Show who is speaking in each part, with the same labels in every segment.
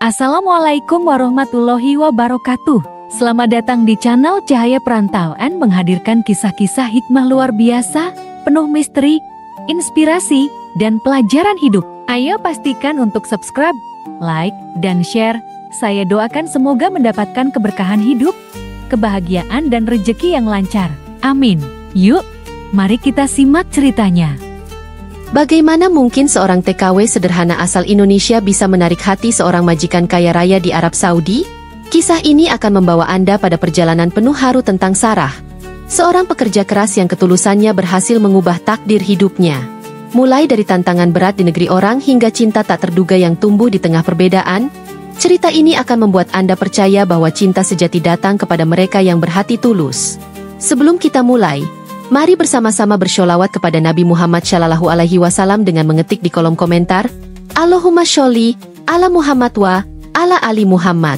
Speaker 1: Assalamualaikum warahmatullahi wabarakatuh. Selamat datang di channel Cahaya Perantauan menghadirkan kisah-kisah hikmah luar biasa, penuh misteri, inspirasi, dan pelajaran hidup. Ayo pastikan untuk subscribe, like, dan share. Saya doakan semoga mendapatkan keberkahan hidup, kebahagiaan, dan rezeki yang lancar. Amin. Yuk, mari kita simak ceritanya.
Speaker 2: Bagaimana mungkin seorang TKW sederhana asal Indonesia bisa menarik hati seorang majikan kaya raya di Arab Saudi? Kisah ini akan membawa Anda pada perjalanan penuh haru tentang Sarah, seorang pekerja keras yang ketulusannya berhasil mengubah takdir hidupnya. Mulai dari tantangan berat di negeri orang hingga cinta tak terduga yang tumbuh di tengah perbedaan, cerita ini akan membuat Anda percaya bahwa cinta sejati datang kepada mereka yang berhati tulus. Sebelum kita mulai, mari bersama-sama bersholawat kepada Nabi Muhammad SAW dengan mengetik di kolom komentar, Allahumma sholli ala Muhammad wa ala ali Muhammad.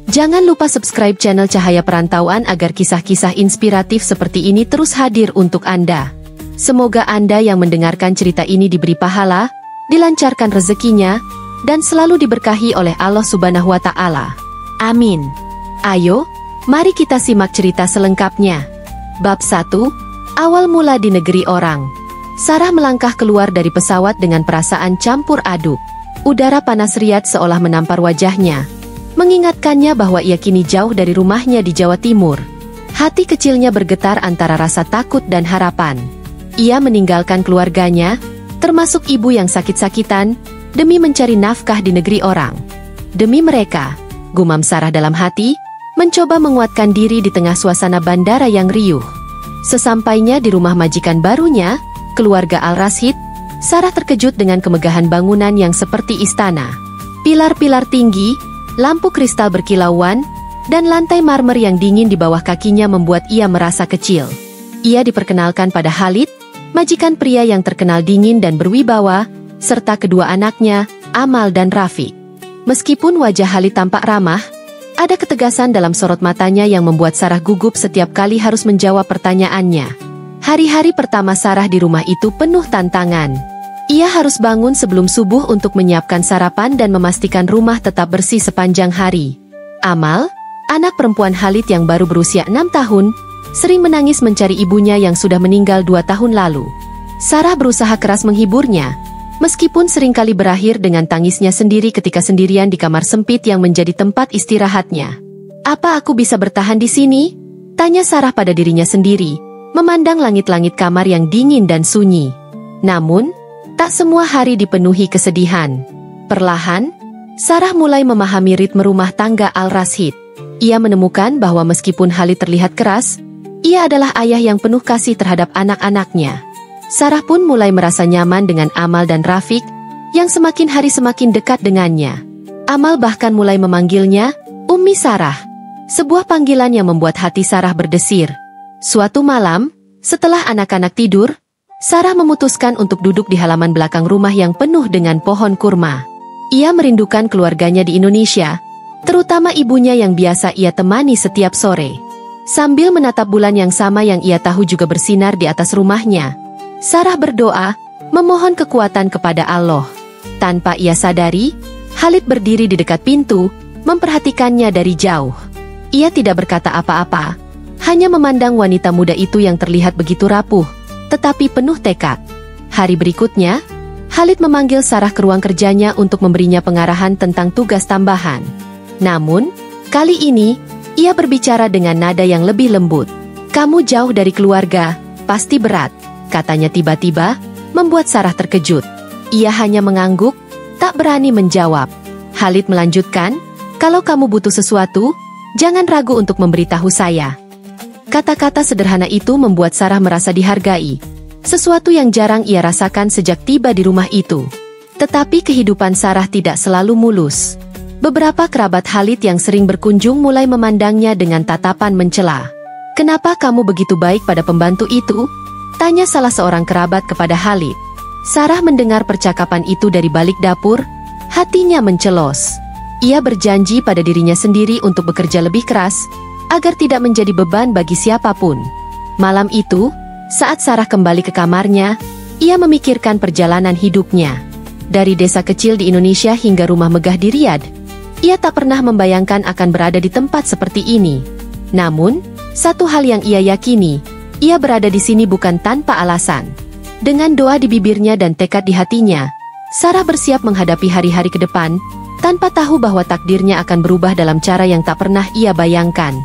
Speaker 2: Jangan lupa subscribe channel Cahaya Perantauan agar kisah-kisah inspiratif seperti ini terus hadir untuk Anda. Semoga Anda yang mendengarkan cerita ini diberi pahala, dilancarkan rezekinya, dan selalu diberkahi oleh Allah Subhanahu wa Ta'ala. Amin. Ayo, mari kita simak cerita selengkapnya. Bab 1. Awal mula di negeri orang. Sarah melangkah keluar dari pesawat dengan perasaan campur aduk. Udara panas riat seolah menampar wajahnya, mengingatkannya bahwa ia kini jauh dari rumahnya di Jawa Timur. Hati kecilnya bergetar antara rasa takut dan harapan. Ia meninggalkan keluarganya, termasuk ibu yang sakit-sakitan, demi mencari nafkah di negeri orang. Demi mereka, gumam Sarah dalam hati, mencoba menguatkan diri di tengah suasana bandara yang riuh. Sesampainya di rumah majikan barunya, keluarga Al-Rashid, Sarah terkejut dengan kemegahan bangunan yang seperti istana. Pilar-pilar tinggi, lampu kristal berkilauan, dan lantai marmer yang dingin di bawah kakinya membuat ia merasa kecil. Ia diperkenalkan pada Khalid, majikan pria yang terkenal dingin dan berwibawa, serta kedua anaknya, Amal dan Rafiq. Meskipun wajah Khalid tampak ramah, ada ketegasan dalam sorot matanya yang membuat Sarah gugup setiap kali harus menjawab pertanyaannya. Hari-hari pertama Sarah di rumah itu penuh tantangan. Ia harus bangun sebelum subuh untuk menyiapkan sarapan dan memastikan rumah tetap bersih sepanjang hari. Amal, anak perempuan Khalid yang baru berusia 6 tahun, sering menangis mencari ibunya yang sudah meninggal 2 tahun lalu. Sarah berusaha keras menghiburnya, meskipun seringkali berakhir dengan tangisnya sendiri ketika sendirian di kamar sempit yang menjadi tempat istirahatnya. "Apa aku bisa bertahan di sini?" tanya Sarah pada dirinya sendiri, memandang langit-langit kamar yang dingin dan sunyi. Namun, tak semua hari dipenuhi kesedihan. Perlahan, Sarah mulai memahami ritme rumah tangga Al-Rashid. Ia menemukan bahwa meskipun Khalid terlihat keras, ia adalah ayah yang penuh kasih terhadap anak-anaknya. Sarah pun mulai merasa nyaman dengan Amal dan Rafiq, yang semakin hari semakin dekat dengannya. Amal bahkan mulai memanggilnya, Ummi Sarah. Sebuah panggilan yang membuat hati Sarah berdesir. Suatu malam, setelah anak-anak tidur, Sarah memutuskan untuk duduk di halaman belakang rumah yang penuh dengan pohon kurma. Ia merindukan keluarganya di Indonesia, terutama ibunya yang biasa ia temani setiap sore. Sambil menatap bulan yang sama yang ia tahu juga bersinar di atas rumahnya, Sarah berdoa, memohon kekuatan kepada Allah. Tanpa ia sadari, Khalid berdiri di dekat pintu, memperhatikannya dari jauh. Ia tidak berkata apa-apa, hanya memandang wanita muda itu yang terlihat begitu rapuh, tetapi penuh tekad. Hari berikutnya, Khalid memanggil Sarah ke ruang kerjanya untuk memberinya pengarahan tentang tugas tambahan. Namun, kali ini, ia berbicara dengan nada yang lebih lembut. "Kamu jauh dari keluarga, pasti berat," katanya tiba-tiba, membuat Sarah terkejut. Ia hanya mengangguk, tak berani menjawab. Khalid melanjutkan, "Kalau kamu butuh sesuatu, jangan ragu untuk memberitahu saya." Kata-kata sederhana itu membuat Sarah merasa dihargai, sesuatu yang jarang ia rasakan sejak tiba di rumah itu. Tetapi kehidupan Sarah tidak selalu mulus. Beberapa kerabat Khalid yang sering berkunjung mulai memandangnya dengan tatapan mencela. "Kenapa kamu begitu baik pada pembantu itu?" tanya salah seorang kerabat kepada Khalid. Sarah mendengar percakapan itu dari balik dapur, hatinya mencelos. Ia berjanji pada dirinya sendiri untuk bekerja lebih keras, agar tidak menjadi beban bagi siapapun. Malam itu, saat Sarah kembali ke kamarnya, ia memikirkan perjalanan hidupnya. Dari desa kecil di Indonesia hingga rumah megah di Riyadh, Ia tak pernah membayangkan akan berada di tempat seperti ini. Namun, satu hal yang ia yakini, ia berada di sini bukan tanpa alasan. Dengan doa di bibirnya dan tekad di hatinya, Sarah bersiap menghadapi hari-hari ke depan, tanpa tahu bahwa takdirnya akan berubah dalam cara yang tak pernah ia bayangkan.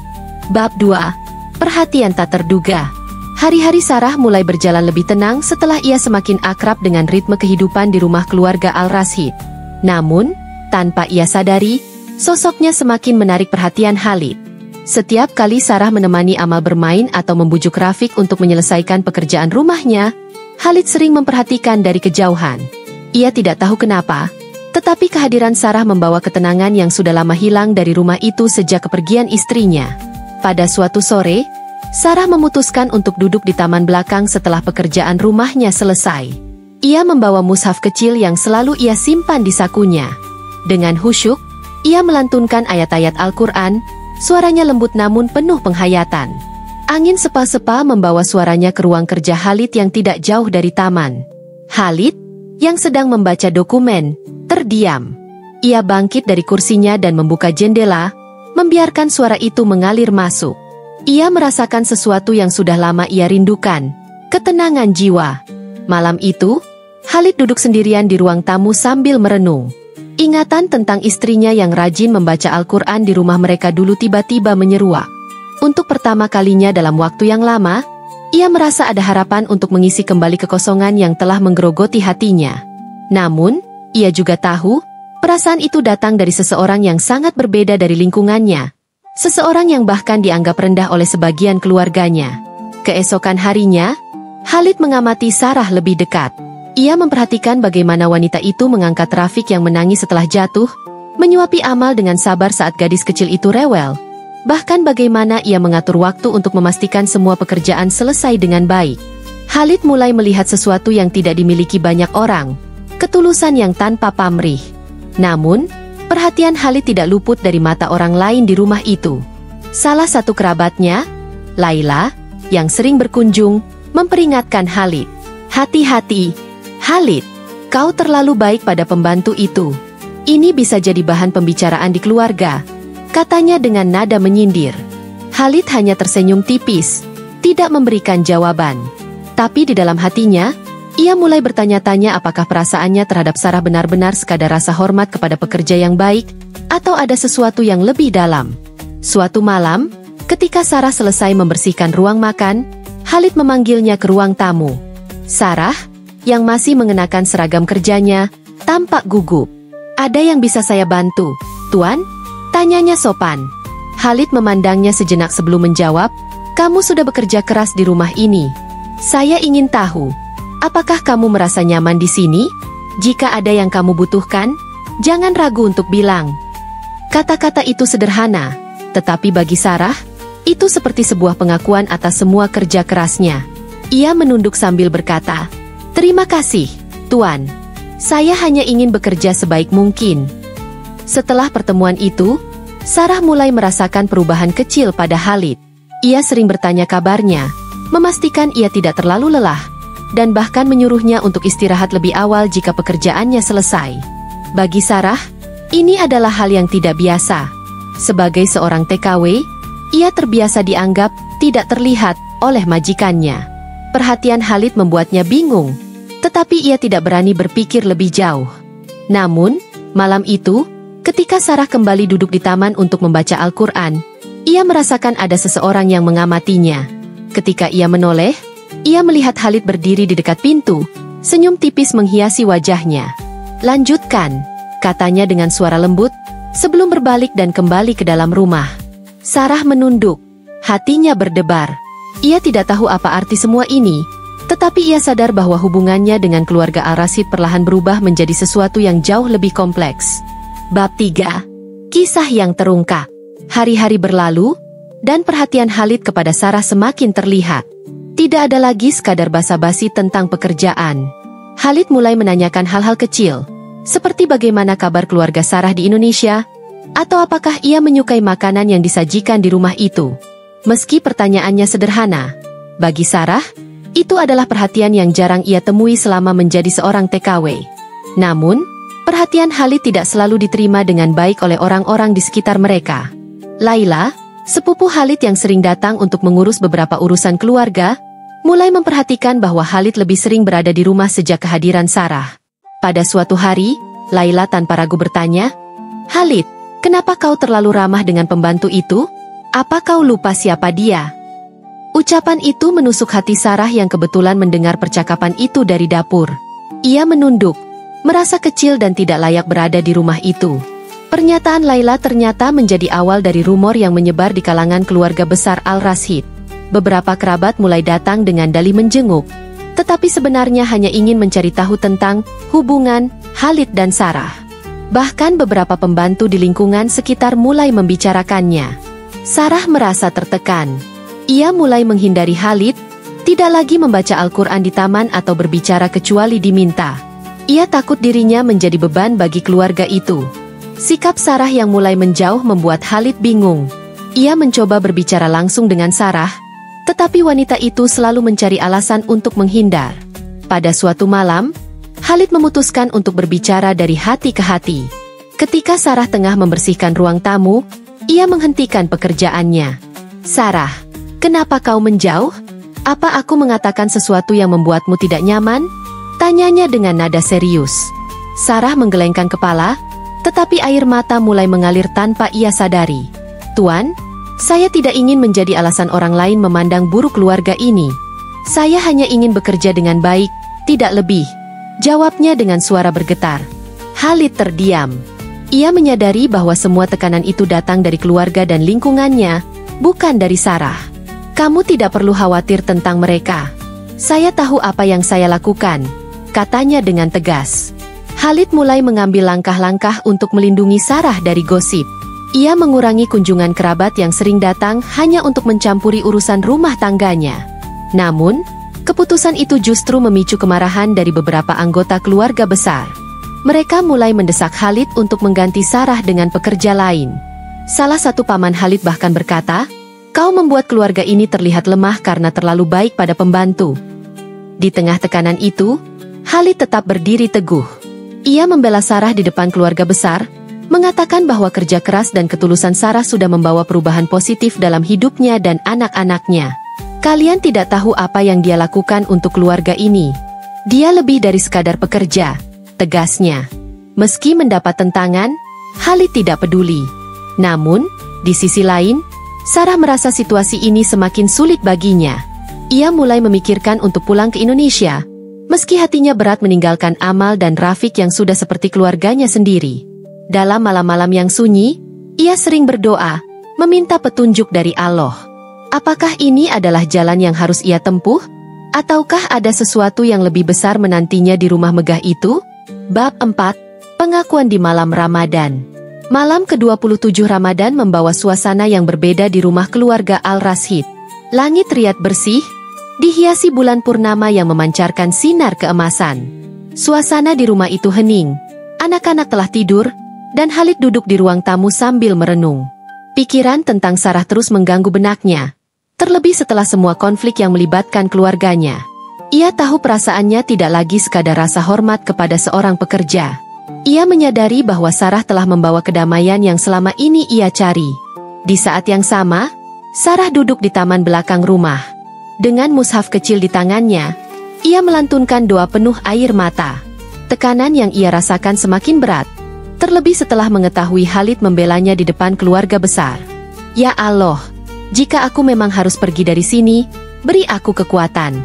Speaker 2: Bab 2. Perhatian tak terduga. Hari-hari Sarah mulai berjalan lebih tenang setelah ia semakin akrab dengan ritme kehidupan di rumah keluarga Al-Rashid. Namun, tanpa ia sadari, sosoknya semakin menarik perhatian Khalid. Setiap kali Sarah menemani Amal bermain atau membujuk Rafiq untuk menyelesaikan pekerjaan rumahnya, Khalid sering memperhatikan dari kejauhan. Ia tidak tahu kenapa, tetapi kehadiran Sarah membawa ketenangan yang sudah lama hilang dari rumah itu sejak kepergian istrinya. Pada suatu sore, Sarah memutuskan untuk duduk di taman belakang setelah pekerjaan rumahnya selesai. Ia membawa mushaf kecil yang selalu ia simpan di sakunya. Dengan khusyuk, ia melantunkan ayat-ayat Al-Quran, suaranya lembut namun penuh penghayatan. Angin sepa-sepa membawa suaranya ke ruang kerja Khalid yang tidak jauh dari taman. Khalid, yang sedang membaca dokumen, terdiam. Ia bangkit dari kursinya dan membuka jendela, membiarkan suara itu mengalir masuk. Ia merasakan sesuatu yang sudah lama ia rindukan, ketenangan jiwa. Malam itu, Khalid duduk sendirian di ruang tamu sambil merenung. Ingatan tentang istrinya yang rajin membaca Al-Quran di rumah mereka dulu tiba-tiba menyeruak. Untuk pertama kalinya dalam waktu yang lama, ia merasa ada harapan untuk mengisi kembali kekosongan yang telah menggerogoti hatinya. Namun, ia juga tahu, perasaan itu datang dari seseorang yang sangat berbeda dari lingkungannya. Seseorang yang bahkan dianggap rendah oleh sebagian keluarganya. Keesokan harinya, Khalid mengamati Sarah lebih dekat. Ia memperhatikan bagaimana wanita itu mengangkat Rafiq yang menangis setelah jatuh, menyuapi Amal dengan sabar saat gadis kecil itu rewel. Bahkan bagaimana ia mengatur waktu untuk memastikan semua pekerjaan selesai dengan baik. Khalid mulai melihat sesuatu yang tidak dimiliki banyak orang, ketulusan yang tanpa pamrih. Namun, perhatian Khalid tidak luput dari mata orang lain di rumah itu. Salah satu kerabatnya, Laila, yang sering berkunjung, memperingatkan Khalid. Hati-hati, Khalid, kau terlalu baik pada pembantu itu. Ini bisa jadi bahan pembicaraan di keluarga, katanya dengan nada menyindir. Khalid hanya tersenyum tipis, tidak memberikan jawaban. Tapi di dalam hatinya, ia mulai bertanya-tanya apakah perasaannya terhadap Sarah benar-benar sekadar rasa hormat kepada pekerja yang baik, atau ada sesuatu yang lebih dalam. Suatu malam, ketika Sarah selesai membersihkan ruang makan, Khalid memanggilnya ke ruang tamu. Sarah, yang masih mengenakan seragam kerjanya, tampak gugup. Ada yang bisa saya bantu, Tuan? Tanyanya sopan. Khalid memandangnya sejenak sebelum menjawab, kamu sudah bekerja keras di rumah ini. Saya ingin tahu, apakah kamu merasa nyaman di sini? Jika ada yang kamu butuhkan, jangan ragu untuk bilang. Kata-kata itu sederhana, tetapi bagi Sarah, itu seperti sebuah pengakuan atas semua kerja kerasnya. Ia menunduk sambil berkata, terima kasih, Tuan. Saya hanya ingin bekerja sebaik mungkin. Setelah pertemuan itu, Sarah mulai merasakan perubahan kecil pada Khalid. Ia sering bertanya kabarnya, memastikan ia tidak terlalu lelah, dan bahkan menyuruhnya untuk istirahat lebih awal jika pekerjaannya selesai. Bagi Sarah, ini adalah hal yang tidak biasa. Sebagai seorang TKW, ia terbiasa dianggap tidak terlihat oleh majikannya. Perhatian Khalid membuatnya bingung, tetapi ia tidak berani berpikir lebih jauh. Namun, malam itu, ketika Sarah kembali duduk di taman untuk membaca Al-Quran, ia merasakan ada seseorang yang mengamatinya. Ketika ia menoleh, ia melihat Khalid berdiri di dekat pintu, senyum tipis menghiasi wajahnya. Lanjutkan, katanya dengan suara lembut, sebelum berbalik dan kembali ke dalam rumah. Sarah menunduk, hatinya berdebar. Ia tidak tahu apa arti semua ini, tetapi ia sadar bahwa hubungannya dengan keluarga Al-Rashid perlahan berubah menjadi sesuatu yang jauh lebih kompleks. Bab 3. Kisah yang terungkap. Hari-hari berlalu, dan perhatian Khalid kepada Sarah semakin terlihat. Tidak ada lagi sekadar basa-basi tentang pekerjaan. Khalid mulai menanyakan hal-hal kecil, seperti bagaimana kabar keluarga Sarah di Indonesia, atau apakah ia menyukai makanan yang disajikan di rumah itu. Meski pertanyaannya sederhana, bagi Sarah, itu adalah perhatian yang jarang ia temui selama menjadi seorang TKW. Namun, Perhatian Khalid tidak selalu diterima dengan baik oleh orang-orang di sekitar mereka. Laila, sepupu Khalid yang sering datang untuk mengurus beberapa urusan keluarga, mulai memperhatikan bahwa Khalid lebih sering berada di rumah sejak kehadiran Sarah. Pada suatu hari, Laila tanpa ragu bertanya, "Khalid, kenapa kau terlalu ramah dengan pembantu itu? Apa kau lupa siapa dia?" Ucapan itu menusuk hati Sarah yang kebetulan mendengar percakapan itu dari dapur. Ia menunduk, merasa kecil dan tidak layak berada di rumah itu. Pernyataan Laila ternyata menjadi awal dari rumor yang menyebar di kalangan keluarga besar Al-Rashid. Beberapa kerabat mulai datang dengan dalih menjenguk, tetapi sebenarnya hanya ingin mencari tahu tentang hubungan Khalid dan Sarah. Bahkan beberapa pembantu di lingkungan sekitar mulai membicarakannya. Sarah merasa tertekan. Ia mulai menghindari Khalid, tidak lagi membaca Al-Quran di taman atau berbicara kecuali diminta. Ia takut dirinya menjadi beban bagi keluarga itu. Sikap Sarah yang mulai menjauh membuat Khalid bingung. Ia mencoba berbicara langsung dengan Sarah, tetapi wanita itu selalu mencari alasan untuk menghindar. Pada suatu malam, Khalid memutuskan untuk berbicara dari hati ke hati. Ketika Sarah tengah membersihkan ruang tamu, ia menghentikan pekerjaannya. "Sarah, kenapa kau menjauh? Apa aku mengatakan sesuatu yang membuatmu tidak nyaman?" Tanyanya dengan nada serius. Sarah menggelengkan kepala, tetapi air mata mulai mengalir tanpa ia sadari. "Tuan, saya tidak ingin menjadi alasan orang lain memandang buruk keluarga ini. Saya hanya ingin bekerja dengan baik, tidak lebih," jawabnya dengan suara bergetar. Khalid terdiam. Ia menyadari bahwa semua tekanan itu datang dari keluarga dan lingkungannya, bukan dari Sarah. "Kamu tidak perlu khawatir tentang mereka. Saya tahu apa yang saya lakukan," katanya dengan tegas. Khalid mulai mengambil langkah-langkah untuk melindungi Sarah dari gosip. Ia mengurangi kunjungan kerabat yang sering datang hanya untuk mencampuri urusan rumah tangganya. Namun, keputusan itu justru memicu kemarahan dari beberapa anggota keluarga besar. Mereka mulai mendesak Khalid untuk mengganti Sarah dengan pekerja lain. Salah satu paman Khalid bahkan berkata, "Kau membuat keluarga ini terlihat lemah karena terlalu baik pada pembantu." Di tengah tekanan itu, Khalid tetap berdiri teguh. Ia membela Sarah di depan keluarga besar, mengatakan bahwa kerja keras dan ketulusan Sarah sudah membawa perubahan positif dalam hidupnya dan anak-anaknya. "Kalian tidak tahu apa yang dia lakukan untuk keluarga ini. Dia lebih dari sekadar pekerja," tegasnya. Meski mendapat tentangan, Khalid tidak peduli. Namun, di sisi lain, Sarah merasa situasi ini semakin sulit baginya. Ia mulai memikirkan untuk pulang ke Indonesia, meski hatinya berat meninggalkan Amal dan Rafiq yang sudah seperti keluarganya sendiri. Dalam malam-malam yang sunyi, ia sering berdoa, meminta petunjuk dari Allah. Apakah ini adalah jalan yang harus ia tempuh? Ataukah ada sesuatu yang lebih besar menantinya di rumah megah itu? Bab 4. Pengakuan di malam Ramadan. Malam ke-27 Ramadan membawa suasana yang berbeda di rumah keluarga Al-Rashid. Langit terlihat bersih, dihiasi bulan purnama yang memancarkan sinar keemasan. Suasana di rumah itu hening, anak-anak telah tidur, dan Khalid duduk di ruang tamu sambil merenung. Pikiran tentang Sarah terus mengganggu benaknya, terlebih setelah semua konflik yang melibatkan keluarganya. Ia tahu perasaannya tidak lagi sekadar rasa hormat kepada seorang pekerja. Ia menyadari bahwa Sarah telah membawa kedamaian yang selama ini ia cari. Di saat yang sama, Sarah duduk di taman belakang rumah. Dengan mushaf kecil di tangannya, ia melantunkan doa penuh air mata. Tekanan yang ia rasakan semakin berat, terlebih setelah mengetahui Khalid membelanya di depan keluarga besar. "Ya Allah, jika aku memang harus pergi dari sini, beri aku kekuatan.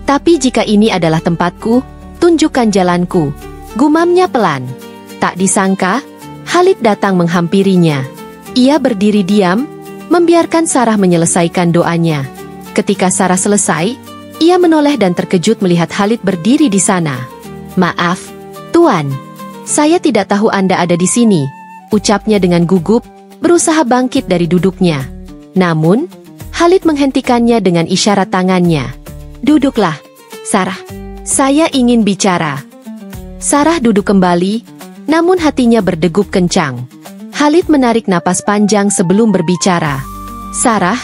Speaker 2: Tapi jika ini adalah tempatku, tunjukkan jalanku," gumamnya pelan. Tak disangka, Khalid datang menghampirinya. Ia berdiri diam, membiarkan Sarah menyelesaikan doanya. Ketika Sarah selesai, ia menoleh dan terkejut melihat Khalid berdiri di sana. "Maaf, Tuan. Saya tidak tahu Anda ada di sini," ucapnya dengan gugup, berusaha bangkit dari duduknya. Namun, Khalid menghentikannya dengan isyarat tangannya. "Duduklah, Sarah. Saya ingin bicara." Sarah duduk kembali, namun hatinya berdegup kencang. Khalid menarik napas panjang sebelum berbicara. "Sarah,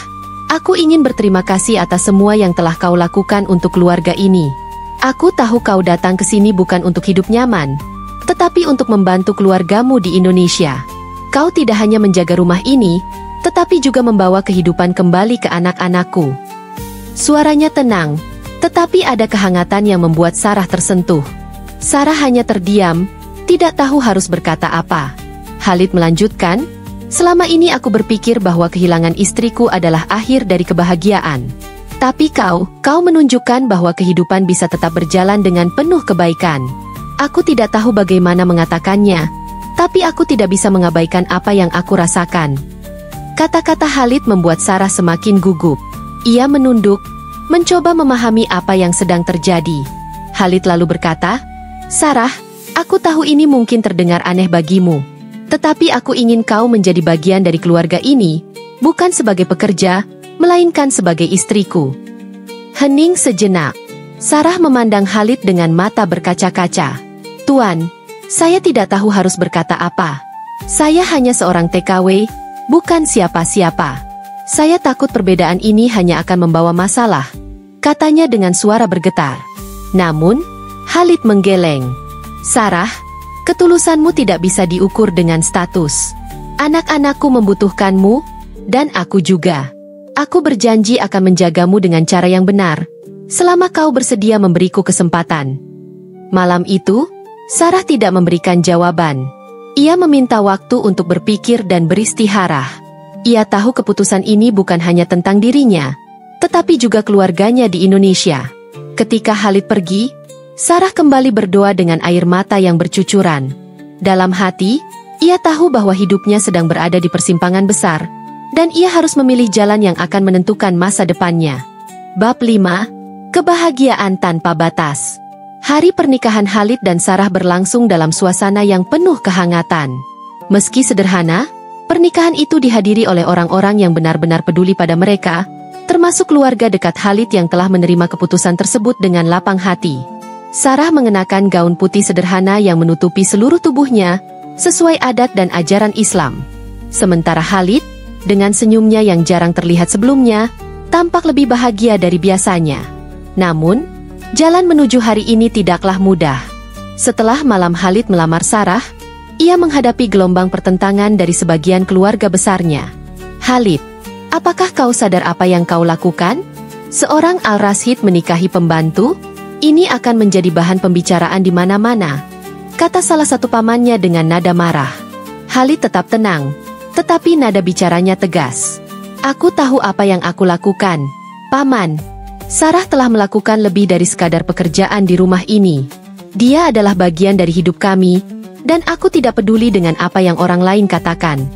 Speaker 2: aku ingin berterima kasih atas semua yang telah kau lakukan untuk keluarga ini. Aku tahu kau datang ke sini bukan untuk hidup nyaman, tetapi tetapi untuk membantu keluargamu di Indonesia. Kau tidak hanya menjaga rumah ini, tetapi juga membawa kehidupan kembali ke anak-anakku." Suaranya tenang, tetapi ada kehangatan yang membuat Sarah tersentuh. Sarah hanya terdiam, tidak tahu harus berkata apa. Khalid melanjutkan, "Selama ini aku berpikir bahwa kehilangan istriku adalah akhir dari kebahagiaan. Tapi kau menunjukkan bahwa kehidupan bisa tetap berjalan dengan penuh kebaikan. Aku tidak tahu bagaimana mengatakannya, tapi aku tidak bisa mengabaikan apa yang aku rasakan." Kata-kata Khalid membuat Sarah semakin gugup. Ia menunduk, mencoba memahami apa yang sedang terjadi. Khalid lalu berkata, "Sarah, aku tahu ini mungkin terdengar aneh bagimu. Tetapi aku ingin kau menjadi bagian dari keluarga ini, bukan sebagai pekerja, melainkan sebagai istriku." Hening sejenak. Sarah memandang Khalid dengan mata berkaca-kaca. "Tuan, saya tidak tahu harus berkata apa. Saya hanya seorang TKW, bukan siapa-siapa. Saya takut perbedaan ini hanya akan membawa masalah," katanya dengan suara bergetar. Namun, Khalid menggeleng. "Sarah, ketulusanmu tidak bisa diukur dengan status. Anak-anakku membutuhkanmu, dan aku juga. Aku berjanji akan menjagamu dengan cara yang benar, selama kau bersedia memberiku kesempatan." Malam itu, Sarah tidak memberikan jawaban. Ia meminta waktu untuk berpikir dan beristirahat. Ia tahu keputusan ini bukan hanya tentang dirinya, tetapi juga keluarganya di Indonesia. Ketika Khalid pergi, Sarah kembali berdoa dengan air mata yang bercucuran. Dalam hati, ia tahu bahwa hidupnya sedang berada di persimpangan besar, dan ia harus memilih jalan yang akan menentukan masa depannya. Bab 5. Kebahagiaan tanpa batas. Hari pernikahan Khalid dan Sarah berlangsung dalam suasana yang penuh kehangatan. Meski sederhana, pernikahan itu dihadiri oleh orang-orang yang benar-benar peduli pada mereka, termasuk keluarga dekat Khalid yang telah menerima keputusan tersebut dengan lapang hati. Sarah mengenakan gaun putih sederhana yang menutupi seluruh tubuhnya, sesuai adat dan ajaran Islam. Sementara Khalid, dengan senyumnya yang jarang terlihat sebelumnya, tampak lebih bahagia dari biasanya. Namun, jalan menuju hari ini tidaklah mudah. Setelah malam Khalid melamar Sarah, ia menghadapi gelombang pertentangan dari sebagian keluarga besarnya. "Khalid, apakah kau sadar apa yang kau lakukan? Seorang Al-Rashid menikahi pembantu? Ini akan menjadi bahan pembicaraan di mana-mana," kata salah satu pamannya dengan nada marah. Khalid tetap tenang, tetapi nada bicaranya tegas. "Aku tahu apa yang aku lakukan, Paman. Sarah telah melakukan lebih dari sekadar pekerjaan di rumah ini. Dia adalah bagian dari hidup kami, dan aku tidak peduli dengan apa yang orang lain katakan."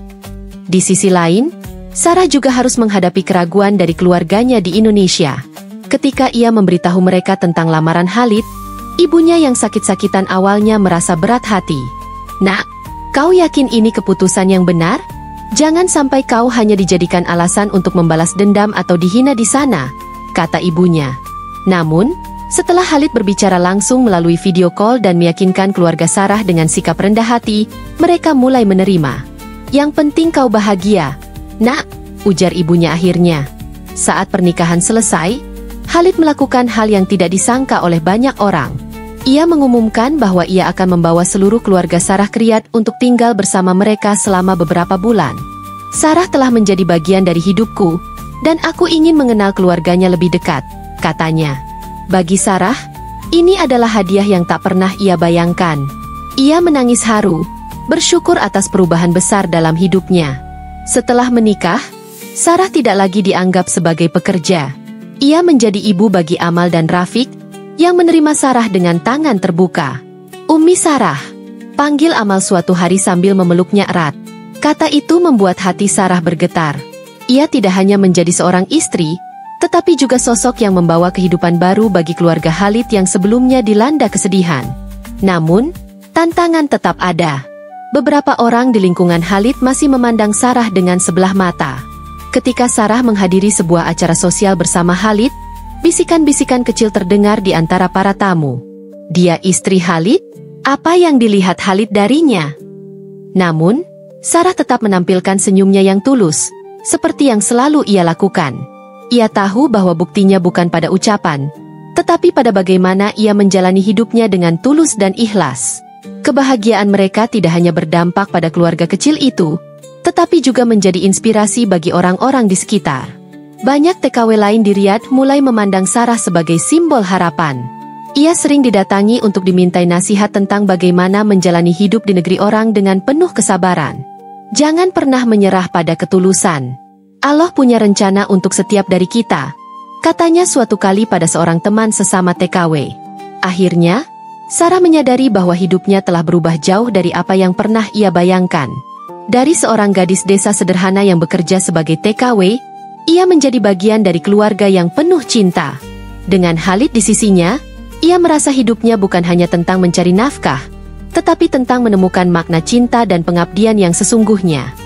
Speaker 2: Di sisi lain, Sarah juga harus menghadapi keraguan dari keluarganya di Indonesia. Ketika ia memberitahu mereka tentang lamaran Khalid, ibunya yang sakit-sakitan awalnya merasa berat hati. "Nak, kau yakin ini keputusan yang benar? Jangan sampai kau hanya dijadikan alasan untuk membalas dendam atau dihina di sana," kata ibunya. Namun, setelah Khalid berbicara langsung melalui video call dan meyakinkan keluarga Sarah dengan sikap rendah hati, mereka mulai menerima. "Yang penting kau bahagia, Nak," ujar ibunya akhirnya. Saat pernikahan selesai, Khalid melakukan hal yang tidak disangka oleh banyak orang. Ia mengumumkan bahwa ia akan membawa seluruh keluarga Sarah ke Riyadh untuk tinggal bersama mereka selama beberapa bulan. "Sarah telah menjadi bagian dari hidupku, dan aku ingin mengenal keluarganya lebih dekat," katanya. Bagi Sarah, ini adalah hadiah yang tak pernah ia bayangkan. Ia menangis haru, bersyukur atas perubahan besar dalam hidupnya. Setelah menikah, Sarah tidak lagi dianggap sebagai pekerja. Ia menjadi ibu bagi Amal dan Rafiq, yang menerima Sarah dengan tangan terbuka. "Ummi Sarah," panggil Amal suatu hari sambil memeluknya erat. Kata itu membuat hati Sarah bergetar. Ia tidak hanya menjadi seorang istri, tetapi juga sosok yang membawa kehidupan baru bagi keluarga Khalid yang sebelumnya dilanda kesedihan. Namun, tantangan tetap ada. Beberapa orang di lingkungan Khalid masih memandang Sarah dengan sebelah mata. Ketika Sarah menghadiri sebuah acara sosial bersama Khalid, bisikan-bisikan kecil terdengar di antara para tamu. "Dia istri Khalid? Apa yang dilihat Khalid darinya?" Namun, Sarah tetap menampilkan senyumnya yang tulus, seperti yang selalu ia lakukan. Ia tahu bahwa buktinya bukan pada ucapan, tetapi pada bagaimana ia menjalani hidupnya dengan tulus dan ikhlas. Kebahagiaan mereka tidak hanya berdampak pada keluarga kecil itu, tetapi juga menjadi inspirasi bagi orang-orang di sekitar. Banyak TKW lain di Riyadh mulai memandang Sarah sebagai simbol harapan. Ia sering didatangi untuk dimintai nasihat tentang bagaimana menjalani hidup di negeri orang dengan penuh kesabaran. Jangan pernah menyerah pada ketulusan. Allah punya rencana untuk setiap dari kita, katanya suatu kali pada seorang teman sesama TKW. Akhirnya, Sarah menyadari bahwa hidupnya telah berubah jauh dari apa yang pernah ia bayangkan. Dari seorang gadis desa sederhana yang bekerja sebagai TKW, ia menjadi bagian dari keluarga yang penuh cinta. Dengan Khalid di sisinya, ia merasa hidupnya bukan hanya tentang mencari nafkah, tetapi tentang menemukan makna cinta dan pengabdian yang sesungguhnya.